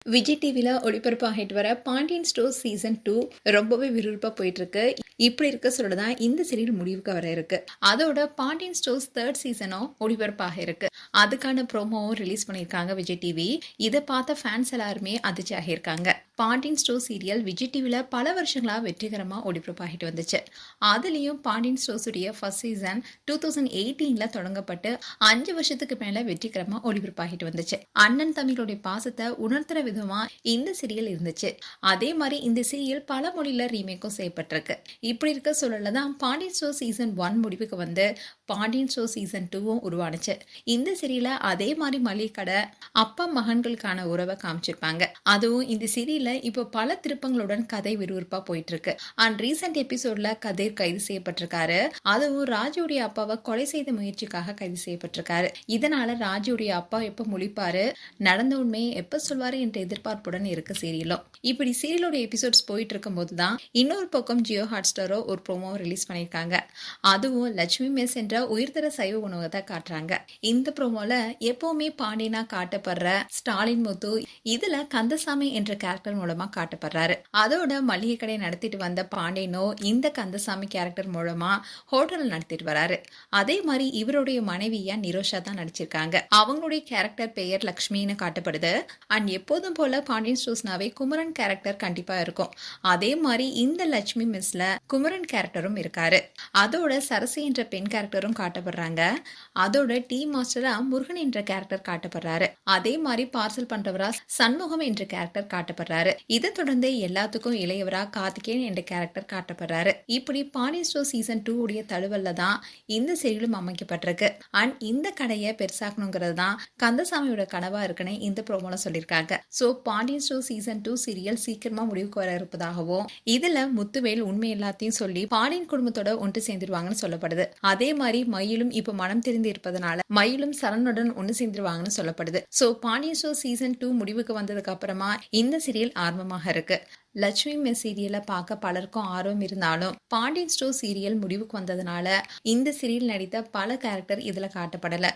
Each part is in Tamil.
விஜய் டிவில ஒளிபரப்பாகிட்டு வர பாண்டியன் ஸ்டோர்ஸ் சீசன் 2 ரொம்பவே விறுவிறுப்பா போயிட்டு இருக்கு. இப்படி இருக்க சொல்லதான் இந்த சீரியல் முடிவுக்கு வர இருக்கு. அதோட பாண்டியன் ஸ்டோர்ஸ் 3rd சீசனும் ஒளிபரப்பாக இருக்கு. அதுக்கான ப்ரோமோவும் ரிலீஸ் பண்ணியிருக்காங்க விஜய் டிவி. இதை பார்த்த ஃபேன்ஸ் எல்லாருமே அதிர்ச்சி ஆகியிருக்காங்க. பாண்டியன் ஸ்டோர் சீரியல் விஜய் டிவில பல வருஷங்களா வெற்றிகரமா ஒளிபரப்பாகிட்டு வந்துச்சு. அதுலயும் பாண்டியன் ஸ்டோர்ஸ் உடைய ஃபர்ஸ்ட் சீசன் 2018ல தொடங்கப்பட்டு 5 வருஷத்துக்கு மேல வெற்றிகரமா ஒளிபரப்பாகிட்டு வந்துச்சு. அண்ணன் தம்பிகளுடைய பாசத்தை உணர்த்துற விதமா இந்த சீரியல் இருந்துச்சு. அதே மாதிரி இந்த சீரியல் பல மொழியில ரீமேக்கும் செய்யப்பட்டிருக்கு. இப்படி இருக்க சூழல்ல தான் பாண்டியன் ஸ்டோர் சீசன் 1 முடிவுக்கு வந்து பாண்டியன் ஸ்டோர் சீசன் 2வும் உருவானுச்சு. இந்த சீரியல அதே மாதிரி மளிகை கடை அப்பா மகன்களுக்கான உறவை காமிச்சிருப்பாங்க. அதுவும் இந்த சீரியல்ல இப்போ பல திருப்பங்களுடன் கதை விறுவிறுப்பா போயிட்டு இருக்கு. அண்ட் ரீசெண்ட் எபிசோட்ல கதிர் கைது செய்யப்பட்டிருக்காரு. அதுவும் ராஜுடைய அப்பாவை கொலை செய்த முயற்சிக்காக கைது செய்யப்பட்டிருக்காரு. இதனால ராஜுடைய அப்பா எப்ப முழிப்பாரு, நடந்த உண்மையை எப்ப சொல்வாரு என்ற எதிர்பார்ப்புடன் இருக்கு சீரியலும். இப்படி சீரியலோட எபிசோட்ஸ் போயிட்டு இருக்கும் போதுதான் இன்னொரு பக்கம் ஜியோ ஹாட்ஸ்டாரோ ஒரு ப்ரோமோ ரிலீஸ் பண்ணியிருக்காங்க. அதுவும் லட்சுமி மெஸ் என்ற உயர்தர சைவ உணவகத்தை காட்டுறாங்க. இந்த ப்ரோமோல எப்பவுமே பாண்டியனா காட்டப்படுற ஸ்டாலின் முத்து இதுல கந்தசாமி என்ற கேரக்டர் மூலமா காட்டப்படுறாரு. அதோட மளிகை கடை நடத்திட்டு வந்த பாண்டியனோ இந்த கந்தசாமி கேரக்டர் மூலமா ஹோட்டல் நடத்திட்டு வராரு. அதே மாதிரி இவருடைய மனைவியா நிரோஷா தான் நடிச்சிருக்காங்க. அவங்களுடைய கேரக்டர் பெயர் லக்ஷ்மின்னு காட்டப்படுது. அண்ட் எப்போதும் போல பாண்டியன் ஸ்டோர்ஸ்னாவே குமரன் கேரக்டர் கண்டிப்பா இருக்கும். அதே மாதிரி இந்த லட்சுமி மிஸ்ல குமரன் கேரக்டரும் இருக்காரு. அதோட சரசு என்ற பெண் கேரக்டரும் காட்டப்படுறாங்க. அதோட டீ மாஸ்டரா முருகன் என்ற கேரக்டர் காட்டப்படுறாரு. அதே மாதிரி பார்சல் பண்றவரா சண்முகம் என்ற கேரக்டர் காட்டப்படுறாரு. இதை தொடர்ந்து எல்லாத்துக்கும் இளையவரா கார்த்திகேயன் என்ற கேரக்டர் காட்டப்படுறாரு. இப்படி பாண்டியன் ஸ்டோர் சீசன் 2 உடைய தழுவல்ல தான் இந்த சீரியலும் அமைக்கப்பட்டிருக்கு. அண்ட் இந்த கடையை பெருசாக்கணுங்கிறது தான் கந்தசாமியோட கனவா இருக்குன்னு இந்த ப்ரோமோல சொல்லியிருக்காங்க. So Pandian store season 2 serial சீக்கிரமா முடிவுக்கு வர இருப்பதாகவும் இதுல முத்துவேல் உண்மை எல்லாத்தையும் சொல்லி பாண்டியன் குடும்பத்தோட ஒன்று சேர்ந்துருவாங்கன்னு சொல்லப்படுது. அதே மாதிரி மயிலும் இப்ப மனம் தெரிந்து இருப்பதனால மயிலும் சரணுடன் ஒன்று சேர்ந்துருவாங்கன்னு சொல்லப்படுது. சோ பாண்டியன் ஸ்டோர் சீசன் 2 முடிவுக்கு வந்ததுக்கு அப்புறமா இந்த சீரியல் ஆரம்பமாக இருக்கு. லட்சுமி மெஸ் சீரியலை பார்க்க பலருக்கும் ஆர்வம் இருந்தாலும் பாண்டியன் ஸ்டோர் சீரியல் முடிவுக்கு வந்ததுனால இந்த சீரியல் நடித்த பல கேரக்டர் இதுல காட்டப்படல.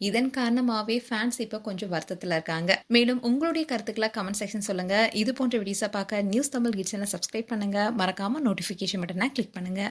இதன் காரணமாவே ஃபேன்ஸ் இப்ப கொஞ்சம் வருத்தத்துல இருக்காங்க. மேலும் உங்களுடைய கருத்துக்களை கமெண்ட் செக்ஷன் சொல்லுங்க. இது போன்ற வீடியோஸை பார்க்க நியூஸ் தமிழ் கிட்ஸ் சப்ஸ்கிரைப் பண்ணுங்க. மறக்காம நோட்டிபிகேஷன் பட்டனை கிளிக் பண்ணுங்க.